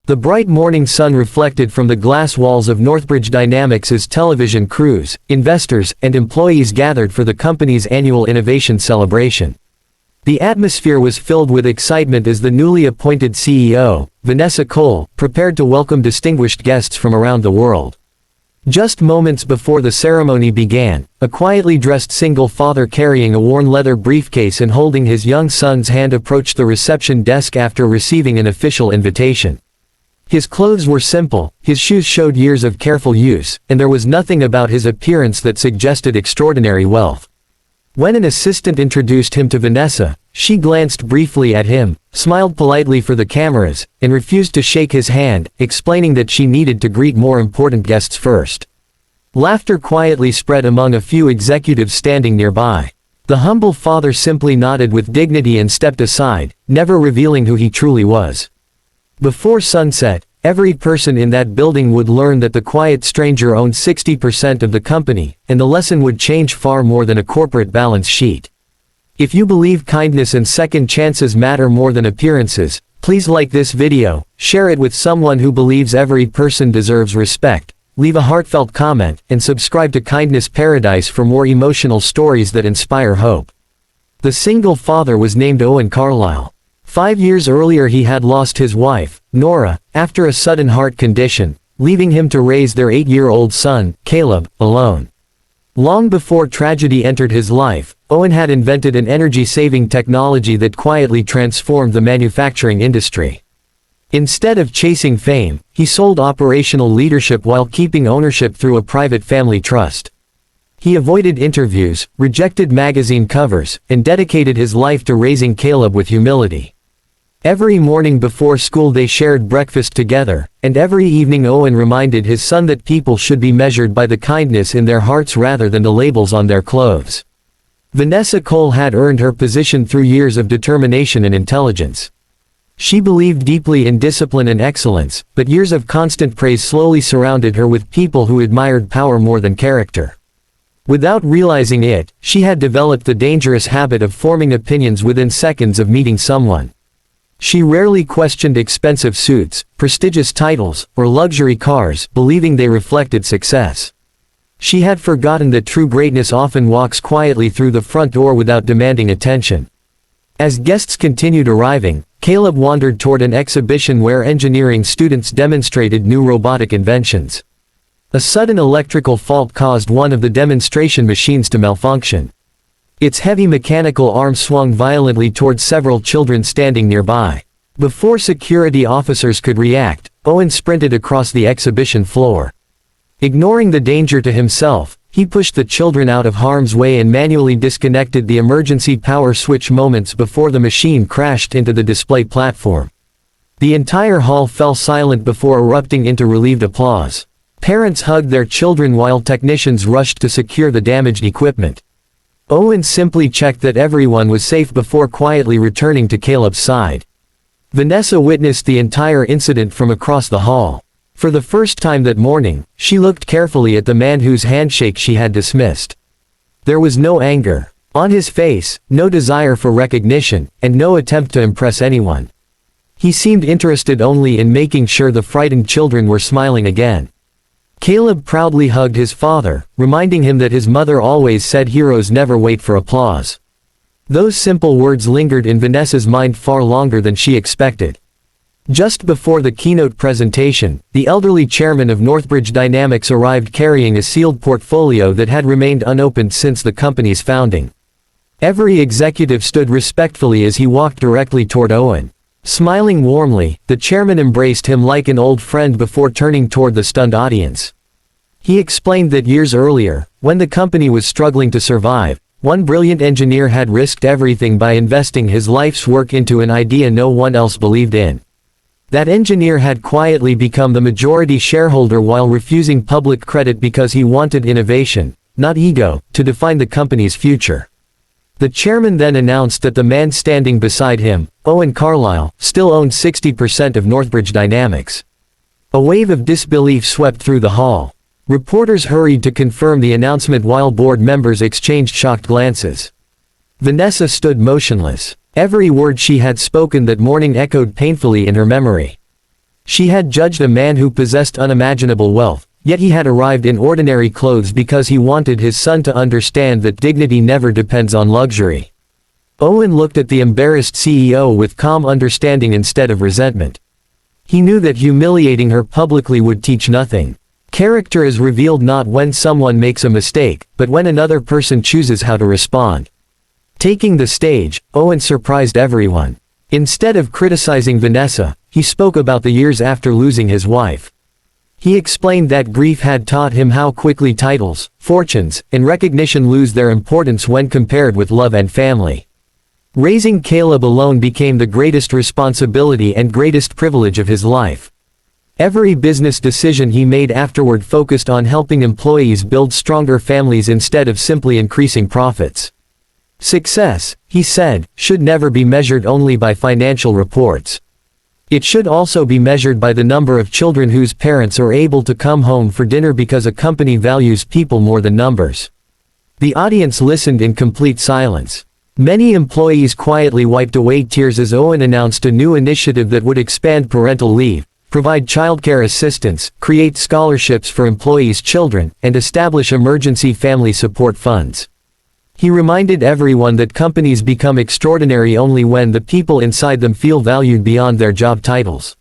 The bright morning sun reflected from the glass walls of Northbridge Dynamics as television crews, investors, and employees gathered for the company's annual innovation celebration. The atmosphere was filled with excitement as the newly appointed CEO, Vanessa Cole, prepared to welcome distinguished guests from around the world. Just moments before the ceremony began, a quietly dressed single father carrying a worn leather briefcase and holding his young son's hand approached the reception desk after receiving an official invitation. His clothes were simple, his shoes showed years of careful use, and there was nothing about his appearance that suggested extraordinary wealth. When an assistant introduced him to Vanessa, she glanced briefly at him, smiled politely for the cameras, and refused to shake his hand, explaining that she needed to greet more important guests first. Laughter quietly spread among a few executives standing nearby. The humble father simply nodded with dignity and stepped aside, never revealing who he truly was. Before sunset, every person in that building would learn that the quiet stranger owned 60% of the company, and the lesson would change far more than a corporate balance sheet. If you believe kindness and second chances matter more than appearances, please like this video, share it with someone who believes every person deserves respect, leave a heartfelt comment, and subscribe to Kindness Paradise for more emotional stories that inspire hope. The single father was named Owen Carlisle. 5 years earlier he had lost his wife, Nora, after a sudden heart condition, leaving him to raise their 8-year-old son, Caleb, alone. Long before tragedy entered his life, Owen had invented an energy-saving technology that quietly transformed the manufacturing industry. Instead of chasing fame, he sold operational leadership while keeping ownership through a private family trust. He avoided interviews, rejected magazine covers, and dedicated his life to raising Caleb with humility. Every morning before school they shared breakfast together, and every evening Owen reminded his son that people should be measured by the kindness in their hearts rather than the labels on their clothes. Vanessa Cole had earned her position through years of determination and intelligence. She believed deeply in discipline and excellence, but years of constant praise slowly surrounded her with people who admired power more than character. Without realizing it, she had developed the dangerous habit of forming opinions within seconds of meeting someone. She rarely questioned expensive suits, prestigious titles, or luxury cars, believing they reflected success. She had forgotten that true greatness often walks quietly through the front door without demanding attention. As guests continued arriving, Caleb wandered toward an exhibition where engineering students demonstrated new robotic inventions. A sudden electrical fault caused one of the demonstration machines to malfunction. Its heavy mechanical arm swung violently toward several children standing nearby. Before security officers could react, Owen sprinted across the exhibition floor. Ignoring the danger to himself, he pushed the children out of harm's way and manually disconnected the emergency power switch moments before the machine crashed into the display platform. The entire hall fell silent before erupting into relieved applause. Parents hugged their children while technicians rushed to secure the damaged equipment. Owen simply checked that everyone was safe before quietly returning to Caleb's side. Vanessa witnessed the entire incident from across the hall. For the first time that morning, she looked carefully at the man whose handshake she had dismissed. There was no anger on his face, no desire for recognition, and no attempt to impress anyone. He seemed interested only in making sure the frightened children were smiling again. Caleb proudly hugged his father, reminding him that his mother always said heroes never wait for applause. Those simple words lingered in Vanessa's mind far longer than she expected. Just before the keynote presentation, the elderly chairman of Northbridge Dynamics arrived carrying a sealed portfolio that had remained unopened since the company's founding. Every executive stood respectfully as he walked directly toward Owen. Smiling warmly, the chairman embraced him like an old friend before turning toward the stunned audience. He explained that years earlier, when the company was struggling to survive, one brilliant engineer had risked everything by investing his life's work into an idea no one else believed in. That engineer had quietly become the majority shareholder while refusing public credit because he wanted innovation, not ego, to define the company's future. The chairman then announced that the man standing beside him, Owen Carlisle, still owned 60% of Northbridge Dynamics. A wave of disbelief swept through the hall. Reporters hurried to confirm the announcement while board members exchanged shocked glances. Vanessa stood motionless. Every word she had spoken that morning echoed painfully in her memory. She had judged a man who possessed unimaginable wealth, yet he had arrived in ordinary clothes because he wanted his son to understand that dignity never depends on luxury. Owen looked at the embarrassed CEO with calm understanding instead of resentment. He knew that humiliating her publicly would teach nothing. Character is revealed not when someone makes a mistake, but when another person chooses how to respond. Taking the stage, Owen surprised everyone. Instead of criticizing Vanessa, he spoke about the years after losing his wife. He explained that grief had taught him how quickly titles, fortunes, and recognition lose their importance when compared with love and family. Raising Caleb alone became the greatest responsibility and greatest privilege of his life. Every business decision he made afterward focused on helping employees build stronger families instead of simply increasing profits. Success, he said, should never be measured only by financial reports. It should also be measured by the number of children whose parents are able to come home for dinner because a company values people more than numbers. The audience listened in complete silence. Many employees quietly wiped away tears as Owen announced a new initiative that would expand parental leave, provide childcare assistance, create scholarships for employees' children, and establish emergency family support funds. He reminded everyone that companies become extraordinary only when the people inside them feel valued beyond their job titles.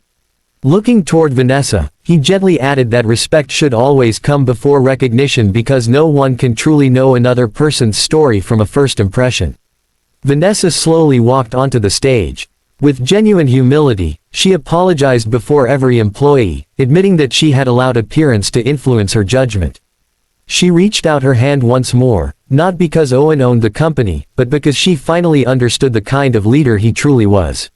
Looking toward Vanessa, he gently added that respect should always come before recognition because no one can truly know another person's story from a first impression. Vanessa slowly walked onto the stage. With genuine humility, she apologized before every employee, admitting that she had allowed appearance to influence her judgment. She reached out her hand once more, not because Owen owned the company, but because she finally understood the kind of leader he truly was.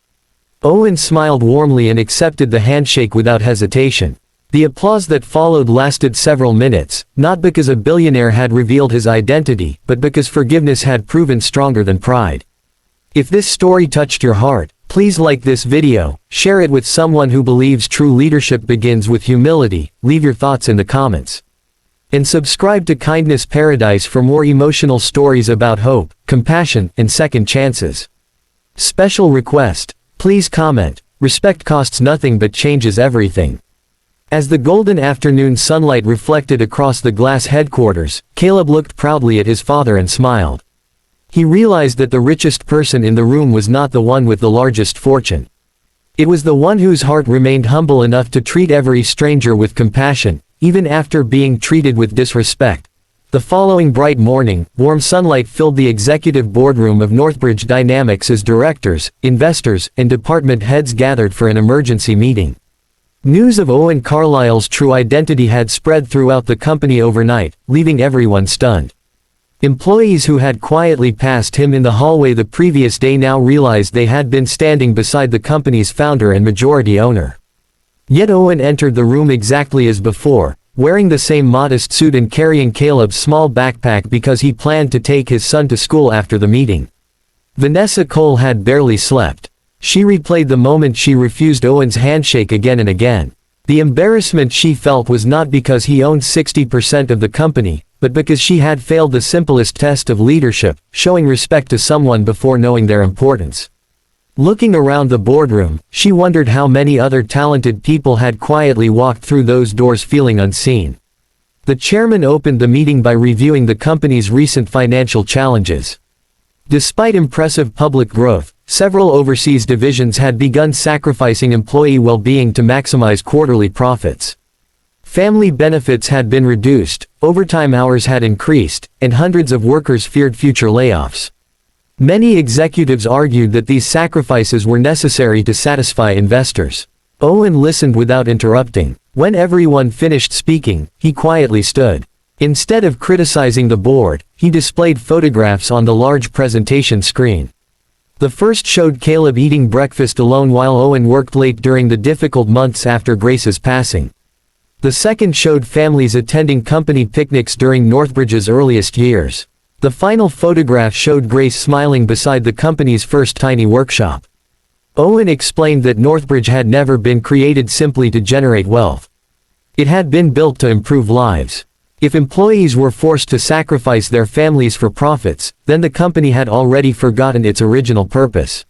Owen smiled warmly and accepted the handshake without hesitation. The applause that followed lasted several minutes, not because a billionaire had revealed his identity, but because forgiveness had proven stronger than pride. If this story touched your heart, please like this video, share it with someone who believes true leadership begins with humility, leave your thoughts in the comments. And subscribe to Kindness Paradise for more emotional stories about hope, compassion, and second chances. Special request, please comment, respect costs nothing but changes everything. As the golden afternoon sunlight reflected across the glass headquarters, Caleb looked proudly at his father and smiled. He realized that the richest person in the room was not the one with the largest fortune. It was the one whose heart remained humble enough to treat every stranger with compassion, even after being treated with disrespect. The following bright morning, warm sunlight filled the executive boardroom of Northbridge Dynamics as directors, investors, and department heads gathered for an emergency meeting. News of Owen Carlyle's true identity had spread throughout the company overnight, leaving everyone stunned. Employees who had quietly passed him in the hallway the previous day now realized they had been standing beside the company's founder and majority owner. Yet Owen entered the room exactly as before, wearing the same modest suit and carrying Caleb's small backpack because he planned to take his son to school after the meeting. Vanessa Cole had barely slept. She replayed the moment she refused Owen's handshake again and again. The embarrassment she felt was not because he owned 60% of the company, but because she had failed the simplest test of leadership, showing respect to someone before knowing their importance. Looking around the boardroom, she wondered how many other talented people had quietly walked through those doors feeling unseen. The chairman opened the meeting by reviewing the company's recent financial challenges. Despite impressive public growth, several overseas divisions had begun sacrificing employee well-being to maximize quarterly profits. Family benefits had been reduced, overtime hours had increased, and hundreds of workers feared future layoffs. Many executives argued that these sacrifices were necessary to satisfy investors. Owen listened without interrupting. When everyone finished speaking, he quietly stood. Instead of criticizing the board, he displayed photographs on the large presentation screen. The first showed Caleb eating breakfast alone while Owen worked late during the difficult months after Grace's passing. The second showed families attending company picnics during Northbridge's earliest years. The final photograph showed Grace smiling beside the company's first tiny workshop. Owen explained that Northbridge had never been created simply to generate wealth. It had been built to improve lives. If employees were forced to sacrifice their families for profits, then the company had already forgotten its original purpose.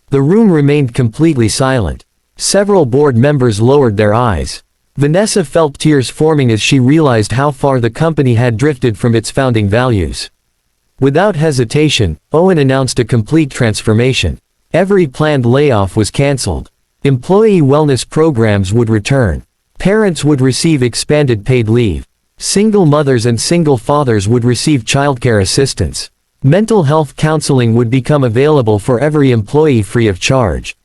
The room remained completely silent. Several board members lowered their eyes. Vanessa felt tears forming as she realized how far the company had drifted from its founding values. Without hesitation, Owen announced a complete transformation. Every planned layoff was cancelled. Employee wellness programs would return. Parents would receive expanded paid leave. Single mothers and single fathers would receive childcare assistance. Mental health counseling would become available for every employee free of charge.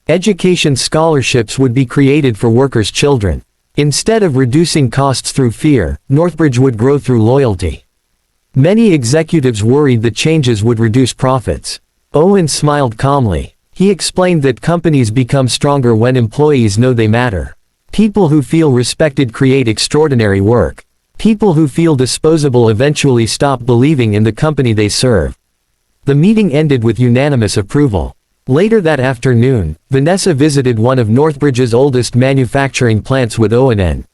Education scholarships would be created for workers' children. Instead of reducing costs through fear, Northbridge would grow through loyalty. Many executives worried the changes would reduce profits. Owen smiled calmly. He explained that companies become stronger when employees know they matter. People who feel respected create extraordinary work. People who feel disposable eventually stop believing in the company they serve. The meeting ended with unanimous approval. Later that afternoon, Vanessa visited one of Northbridge's oldest manufacturing plants with Owen and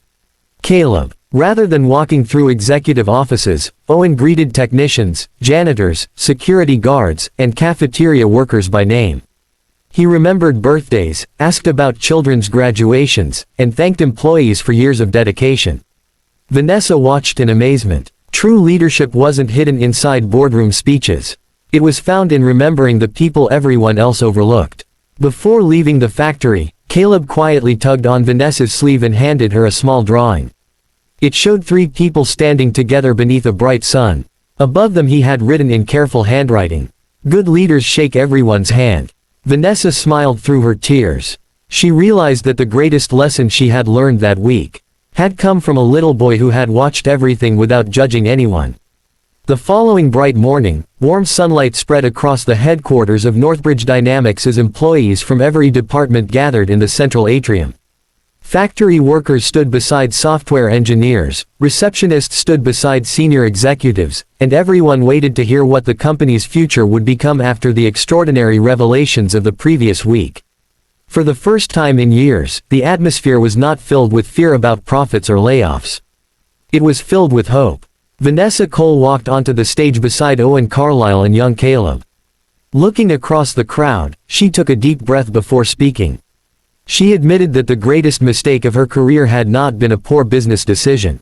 Caleb. Rather than walking through executive offices, Owen greeted technicians, janitors, security guards, and cafeteria workers by name. He remembered birthdays, asked about children's graduations, and thanked employees for years of dedication. Vanessa watched in amazement. True leadership wasn't hidden inside boardroom speeches. It was found in remembering the people everyone else overlooked. Before leaving the factory, Caleb quietly tugged on Vanessa's sleeve and handed her a small drawing. It showed 3 people standing together beneath a bright sun. Above them he had written in careful handwriting, "Good leaders shake everyone's hand." Vanessa smiled through her tears. She realized that the greatest lesson she had learned that week had come from a little boy who had watched everything without judging anyone. The following bright morning, warm sunlight spread across the headquarters of Northbridge Dynamics as employees from every department gathered in the central atrium. Factory workers stood beside software engineers, receptionists stood beside senior executives, and everyone waited to hear what the company's future would become after the extraordinary revelations of the previous week. For the first time in years, the atmosphere was not filled with fear about profits or layoffs. It was filled with hope. Vanessa Cole walked onto the stage beside Owen Carlisle and young Caleb. Looking across the crowd, she took a deep breath before speaking. She admitted that the greatest mistake of her career had not been a poor business decision.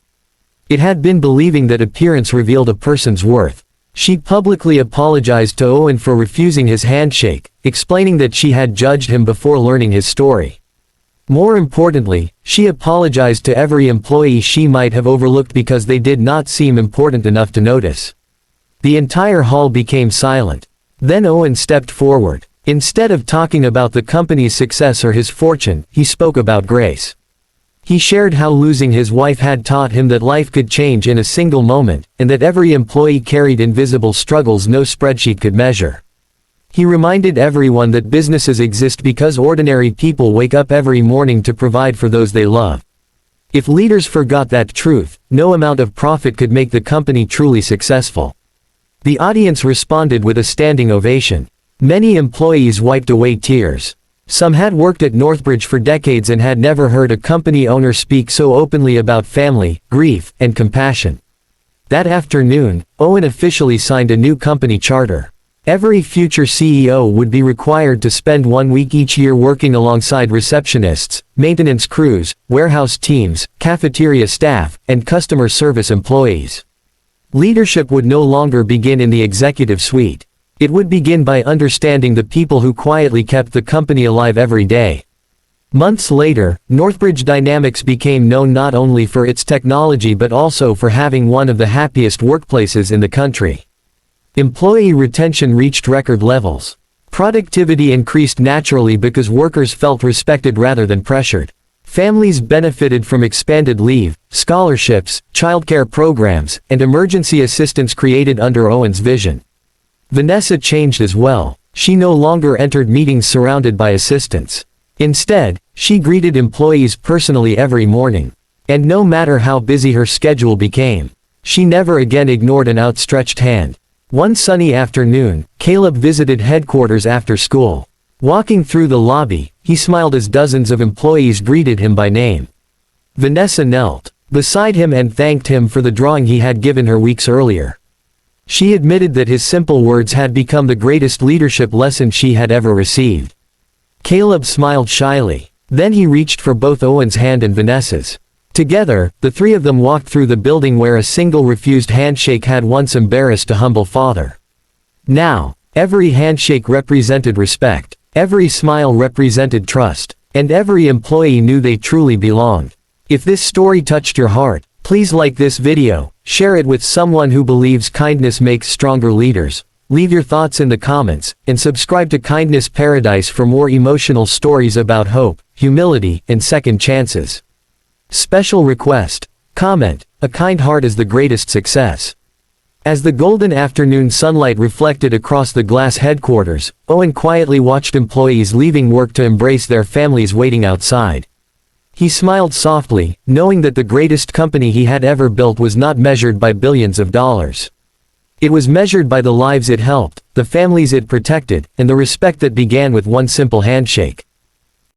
It had been believing that appearance revealed a person's worth. She publicly apologized to Owen for refusing his handshake, explaining that she had judged him before learning his story. More importantly, she apologized to every employee she might have overlooked because they did not seem important enough to notice. The entire hall became silent. Then Owen stepped forward. Instead of talking about the company's success or his fortune, he spoke about grace. He shared how losing his wife had taught him that life could change in a single moment, and that every employee carried invisible struggles no spreadsheet could measure. He reminded everyone that businesses exist because ordinary people wake up every morning to provide for those they love. If leaders forgot that truth, no amount of profit could make the company truly successful. The audience responded with a standing ovation. Many employees wiped away tears. Some had worked at Northbridge for decades and had never heard a company owner speak so openly about family, grief, and compassion. That afternoon, Owen officially signed a new company charter. Every future CEO would be required to spend 1 week each year working alongside receptionists, maintenance crews, warehouse teams, cafeteria staff, and customer service employees. Leadership would no longer begin in the executive suite. It would begin by understanding the people who quietly kept the company alive every day. Months later, Northbridge Dynamics became known not only for its technology but also for having one of the happiest workplaces in the country. Employee retention reached record levels. Productivity increased naturally because workers felt respected rather than pressured. Families benefited from expanded leave, scholarships, childcare programs, and emergency assistance created under Owen's vision. Vanessa changed as well. She no longer entered meetings surrounded by assistants. Instead, she greeted employees personally every morning. And no matter how busy her schedule became, she never again ignored an outstretched hand. One sunny afternoon, Caleb visited headquarters after school. Walking through the lobby, he smiled as dozens of employees greeted him by name. Vanessa knelt beside him and thanked him for the drawing he had given her weeks earlier. She admitted that his simple words had become the greatest leadership lesson she had ever received. Caleb smiled shyly. Then he reached for both Owen's hand and Vanessa's. Together, the three of them walked through the building where a single refused handshake had once embarrassed a humble father. Now, every handshake represented respect, every smile represented trust, and every employee knew they truly belonged. If this story touched your heart, please like this video, share it with someone who believes kindness makes stronger leaders. Leave your thoughts in the comments, and subscribe to Kindness Paradise for more emotional stories about hope, humility, and second chances. Special request. Comment, "A kind heart is the greatest success." As the golden afternoon sunlight reflected across the glass headquarters, Owen quietly watched employees leaving work to embrace their families waiting outside. He smiled softly, knowing that the greatest company he had ever built was not measured by billions of dollars. It was measured by the lives it helped, the families it protected, and the respect that began with one simple handshake.